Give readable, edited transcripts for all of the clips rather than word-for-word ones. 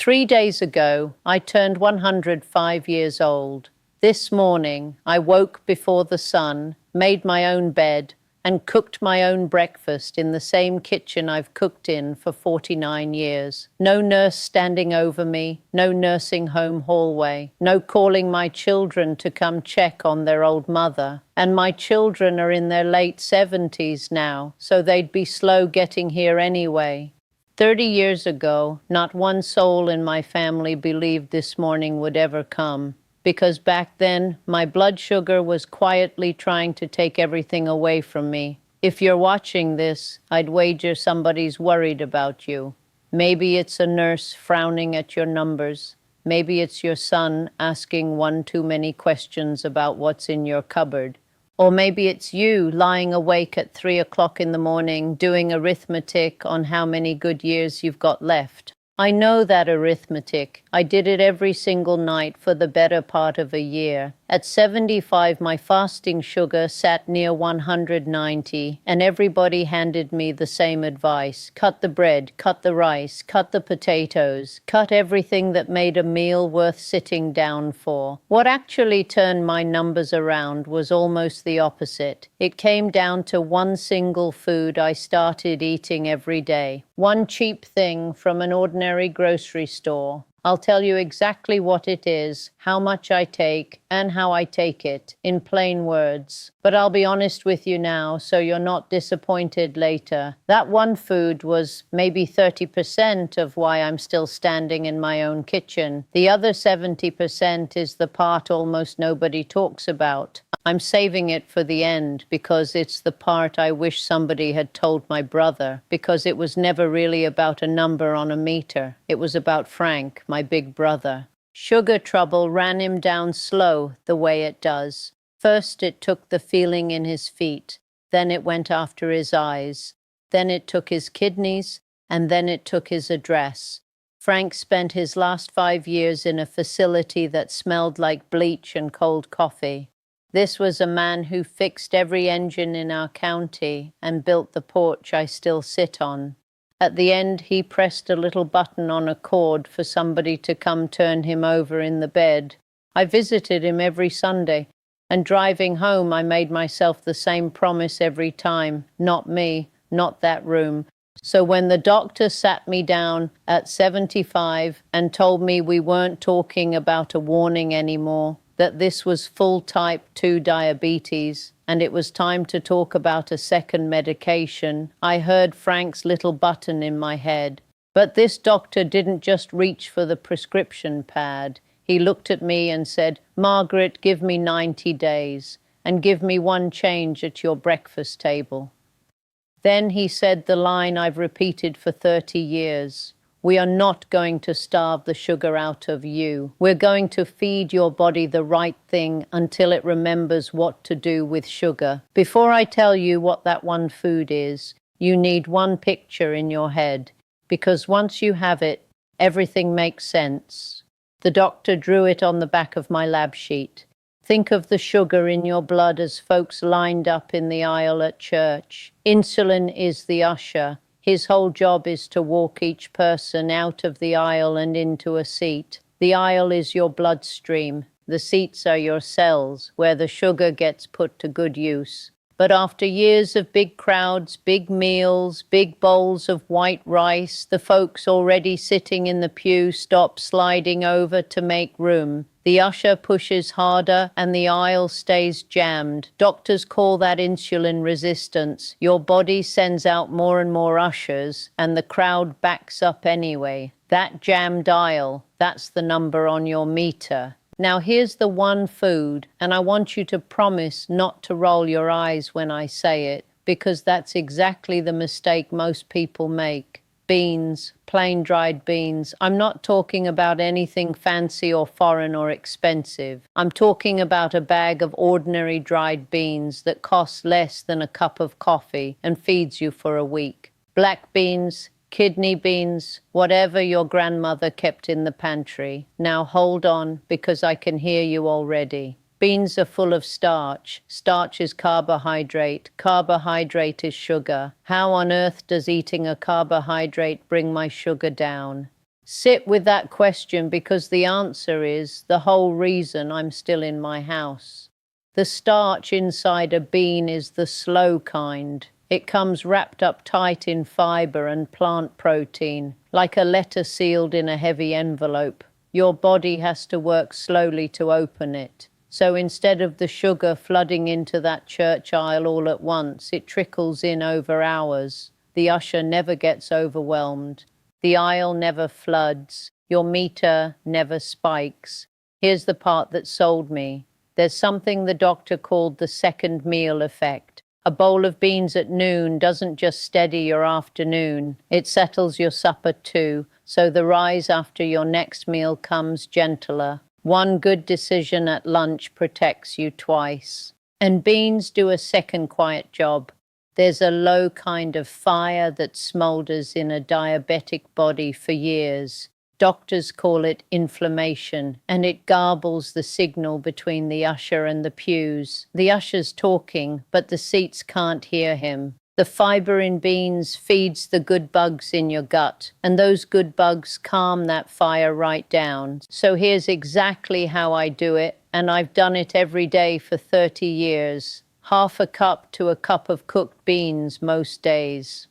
3 days ago, I turned 105 years old. This morning, I woke before the sun, made my own bed, and cooked my own breakfast in the same kitchen I've cooked in for 49 years. No nurse standing over me, no nursing home hallway, no calling my children to come check on their old mother. And my children are in their late 70s now, so they'd be slow getting here anyway. 30 years ago, not one soul in my family believed this morning would ever come, because back then my blood sugar was quietly trying to take everything away from me. If you're watching this, I'd wager somebody's worried about you. Maybe it's a nurse frowning at your numbers. Maybe it's your son asking one too many questions about what's in your cupboard. Or maybe it's you lying awake at 3 o'clock in the morning doing arithmetic on how many good years you've got left. I know that arithmetic. I did it every single night for the better part of a year. At 75, my fasting sugar sat near 190, and everybody handed me the same advice. Cut the bread, cut the rice, cut the potatoes, cut everything that made a meal worth sitting down for. What actually turned my numbers around was almost the opposite. It came down to one single food I started eating every day. One cheap thing from an ordinary grocery store. I'll tell you exactly what it is, how much I take, and how I take it, in plain words. But I'll be honest with you now, so you're not disappointed later. That one food was maybe 30% of why I'm still standing in my own kitchen. The other 70% is the part almost nobody talks about. I'm saving it for the end because it's the part I wish somebody had told my brother, because it was never really about a number on a meter. It was about Frank, my big brother. Sugar trouble ran him down slow, the way it does. First it took the feeling in his feet, then it went after his eyes, then it took his kidneys, and then it took his address. Frank spent his last 5 years in a facility that smelled like bleach and cold coffee. This was a man who fixed every engine in our county and built the porch I still sit on. At the end, he pressed a little button on a cord for somebody to come turn him over in the bed. I visited him every Sunday, and driving home I made myself the same promise every time. Not me, not that room. So when the doctor sat me down at 75 and told me we weren't talking about a warning anymore, that this was full type 2 diabetes, and it was time to talk about a second medication, I heard Frank's little button in my head. But this doctor didn't just reach for the prescription pad. He looked at me and said, "Margaret, give me 90 days, and give me one change at your breakfast table." Then he said the line I've repeated for 30 years. We are not going to starve the sugar out of you. We're going to feed your body the right thing until it remembers what to do with sugar. Before I tell you what that one food is, you need one picture in your head, because once you have it, everything makes sense. The doctor drew it on the back of my lab sheet. Think of the sugar in your blood as folks lined up in the aisle at church. Insulin is the usher. His whole job is to walk each person out of the aisle and into a seat. The aisle is your bloodstream. The seats are your cells, where the sugar gets put to good use. But after years of big crowds, big meals, big bowls of white rice, the folks already sitting in the pew stop sliding over to make room. The usher pushes harder and the aisle stays jammed. Doctors call that insulin resistance. Your body sends out more and more ushers, and the crowd backs up anyway. That jammed aisle, that's the number on your meter. Now here's the one food, and I want you to promise not to roll your eyes when I say it, because that's exactly the mistake most people make. Beans, plain dried beans. I'm not talking about anything fancy or foreign or expensive. I'm talking about a bag of ordinary dried beans that costs less than a cup of coffee and feeds you for a week. Black beans, kidney beans, whatever your grandmother kept in the pantry. Now hold on, because I can hear you already. Beans are full of starch. Starch is carbohydrate. Carbohydrate is sugar. How on earth does eating a carbohydrate bring my sugar down? Sit with that question because the answer is the whole reason I'm still in my house. The starch inside a bean is the slow kind. It comes wrapped up tight in fiber and plant protein, like a letter sealed in a heavy envelope. Your body has to work slowly to open it. So instead of the sugar flooding into that church aisle all at once, it trickles in over hours. The usher never gets overwhelmed. The aisle never floods. Your meter never spikes. Here's the part that sold me. There's something the doctor called the second meal effect. A bowl of beans at noon doesn't just steady your afternoon. It settles your supper too, so the rise after your next meal comes gentler. One good decision at lunch protects you twice. And beans do a second quiet job. There's a low kind of fire that smolders in a diabetic body for years. Doctors call it inflammation, and it garbles the signal between the usher and the pews. The usher's talking, but the seats can't hear him. The fiber in beans feeds the good bugs in your gut, and those good bugs calm that fire right down. So here's exactly how I do it, and I've done it every day for 30 years. Half a cup to a cup of cooked beans most days.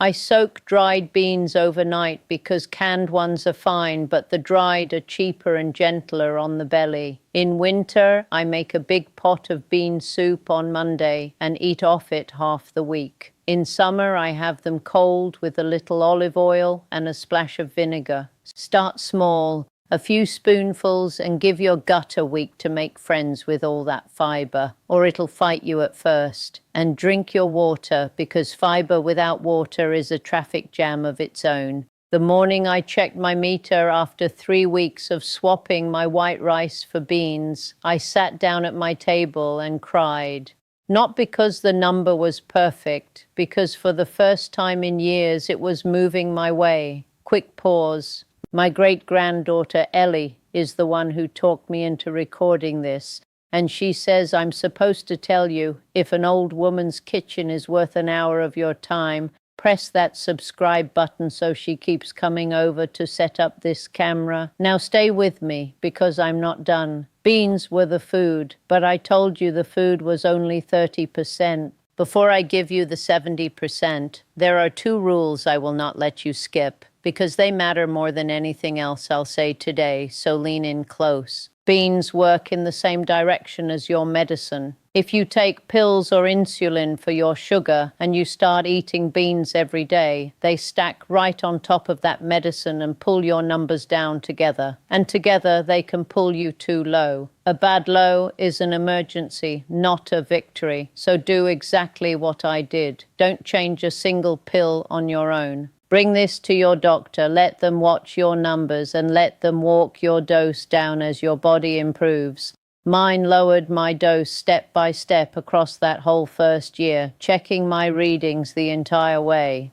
I soak dried beans overnight because canned ones are fine, but the dried are cheaper and gentler on the belly. In winter, I make a big pot of bean soup on Monday and eat off it half the week. In summer, I have them cold with a little olive oil and a splash of vinegar. Start small, a few spoonfuls, and give your gut a week to make friends with all that fiber, or it'll fight you at first. And drink your water, because fiber without water is a traffic jam of its own. The morning I checked my meter after 3 weeks of swapping my white rice for beans, I sat down at my table and cried. Not because the number was perfect, because for the first time in years it was moving my way. Quick pause. My great-granddaughter Ellie is the one who talked me into recording this, and she says I'm supposed to tell you, if an old woman's kitchen is worth an hour of your time, press that subscribe button so she keeps coming over to set up this camera. Now stay with me, because I'm not done. Beans were the food, but I told you the food was only 30%. Before I give you the 70%, there are 2 rules I will not let you skip, because they matter more than anything else I'll say today, so lean in close. Beans work in the same direction as your medicine. If you take pills or insulin for your sugar and you start eating beans every day, they stack right on top of that medicine and pull your numbers down together. And together they can pull you too low. A bad low is an emergency, not a victory. So do exactly what I did. Don't change a single pill on your own. Bring this to your doctor, let them watch your numbers, and let them walk your dose down as your body improves. Mine lowered my dose step by step across that whole first year, checking my readings the entire way.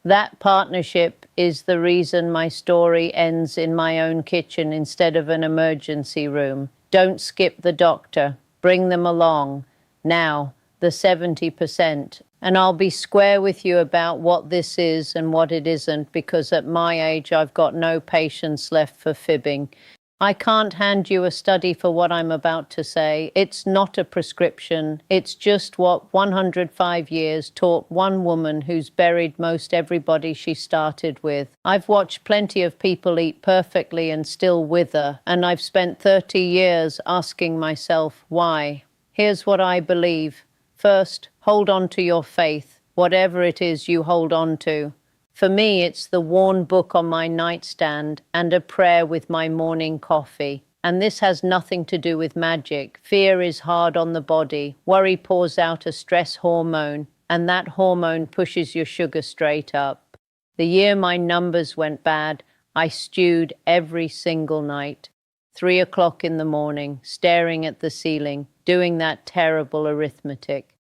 That partnership is the reason my story ends in my own kitchen instead of an emergency room. Don't skip the doctor. Bring them along. Now, the 70%. And I'll be square with you about what this is and what it isn't, because at my age I've got no patience left for fibbing. I can't hand you a study for what I'm about to say. It's not a prescription. It's just what 105 years taught one woman who's buried most everybody she started with. I've watched plenty of people eat perfectly and still wither, and I've spent 30 years asking myself why. Here's what I believe. First, hold on to your faith, whatever it is you hold on to. For me, it's the worn book on my nightstand and a prayer with my morning coffee. And this has nothing to do with magic. Fear is hard on the body. Worry pours out a stress hormone, and that hormone pushes your sugar straight up. The year my numbers went bad, I stewed every single night. 3 o'clock in the morning, staring at the ceiling, doing that terrible arithmetic.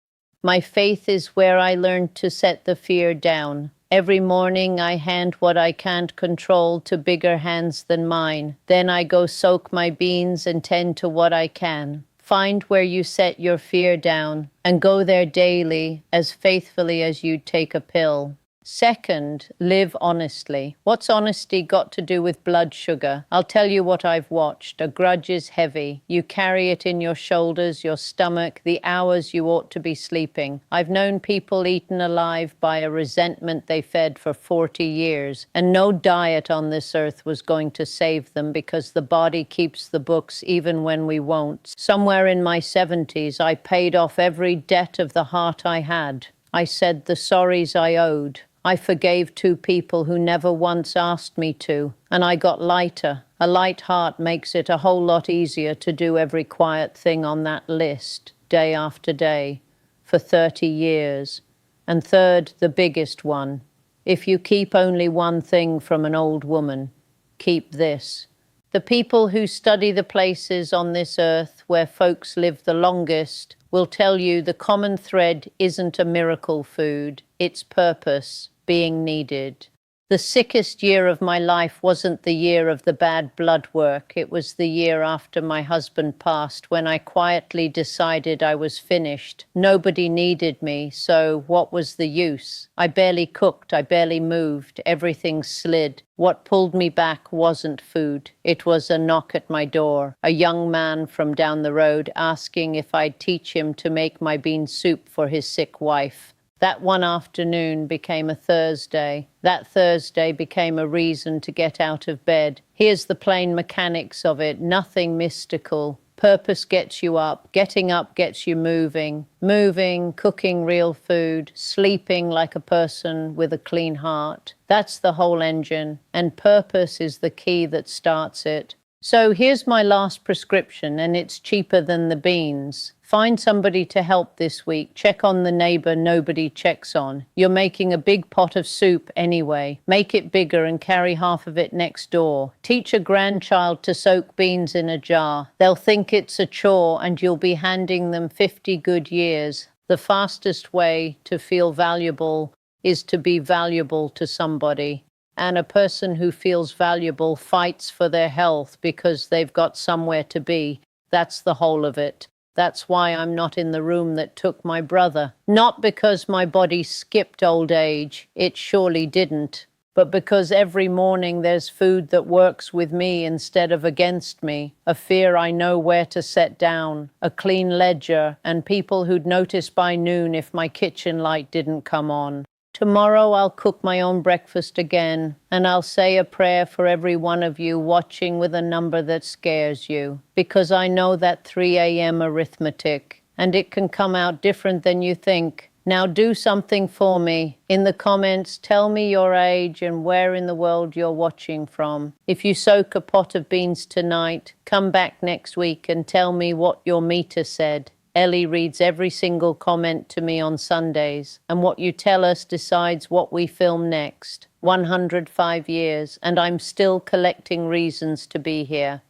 My faith is where I learned to set the fear down. Every morning I hand what I can't control to bigger hands than mine. Then I go soak my beans and tend to what I can. Find where you set your fear down and go there daily as faithfully as you'd take a pill. Second, live honestly. What's honesty got to do with blood sugar? I'll tell you what I've watched. A grudge is heavy. You carry it in your shoulders, your stomach, the hours you ought to be sleeping. I've known people eaten alive by a resentment they fed for 40 years, and no diet on this earth was going to save them because the body keeps the books even when we won't. Somewhere in my 70s, I paid off every debt of the heart I had. I said the sorries I owed. I forgave 2 people who never once asked me to, and I got lighter. A light heart makes it a whole lot easier to do every quiet thing on that list, day after day, for 30 years. And third, the biggest one. If you keep only one thing from an old woman, keep this. The people who study the places on this earth where folks live the longest will tell you the common thread isn't a miracle food, it's purpose being needed. The sickest year of my life wasn't the year of the bad blood work. It was the year after my husband passed, when I quietly decided I was finished. Nobody needed me, so what was the use? I barely cooked, I barely moved, everything slid. What pulled me back wasn't food. It was a knock at my door, a young man from down the road asking if I'd teach him to make my bean soup for his sick wife. That one afternoon became a Thursday. That Thursday became a reason to get out of bed. Here's the plain mechanics of it, nothing mystical. Purpose gets you up. Getting up gets you moving. Moving, cooking real food, sleeping like a person with a clean heart. That's the whole engine, and purpose is the key that starts it. So here's my last prescription, and it's cheaper than the beans. Find somebody to help this week. Check on the neighbor nobody checks on. You're making a big pot of soup anyway. Make it bigger and carry half of it next door. Teach a grandchild to soak beans in a jar. They'll think it's a chore, and you'll be handing them 50 good years. The fastest way to feel valuable is to be valuable to somebody. And a person who feels valuable fights for their health because they've got somewhere to be. That's the whole of it. That's why I'm not in the room that took my brother. Not because my body skipped old age, it surely didn't, but because every morning there's food that works with me instead of against me, a fear I know where to set down, a clean ledger, and people who'd notice by noon if my kitchen light didn't come on. Tomorrow I'll cook my own breakfast again, and I'll say a prayer for every one of you watching with a number that scares you, because I know that 3 a.m. arithmetic, and it can come out different than you think. Now do something for me. In the comments, tell me your age and where in the world you're watching from. If you soak a pot of beans tonight, come back next week and tell me what your meter said. Ellie reads every single comment to me on Sundays, and what you tell us decides what we film next. 105 years, and I'm still collecting reasons to be here.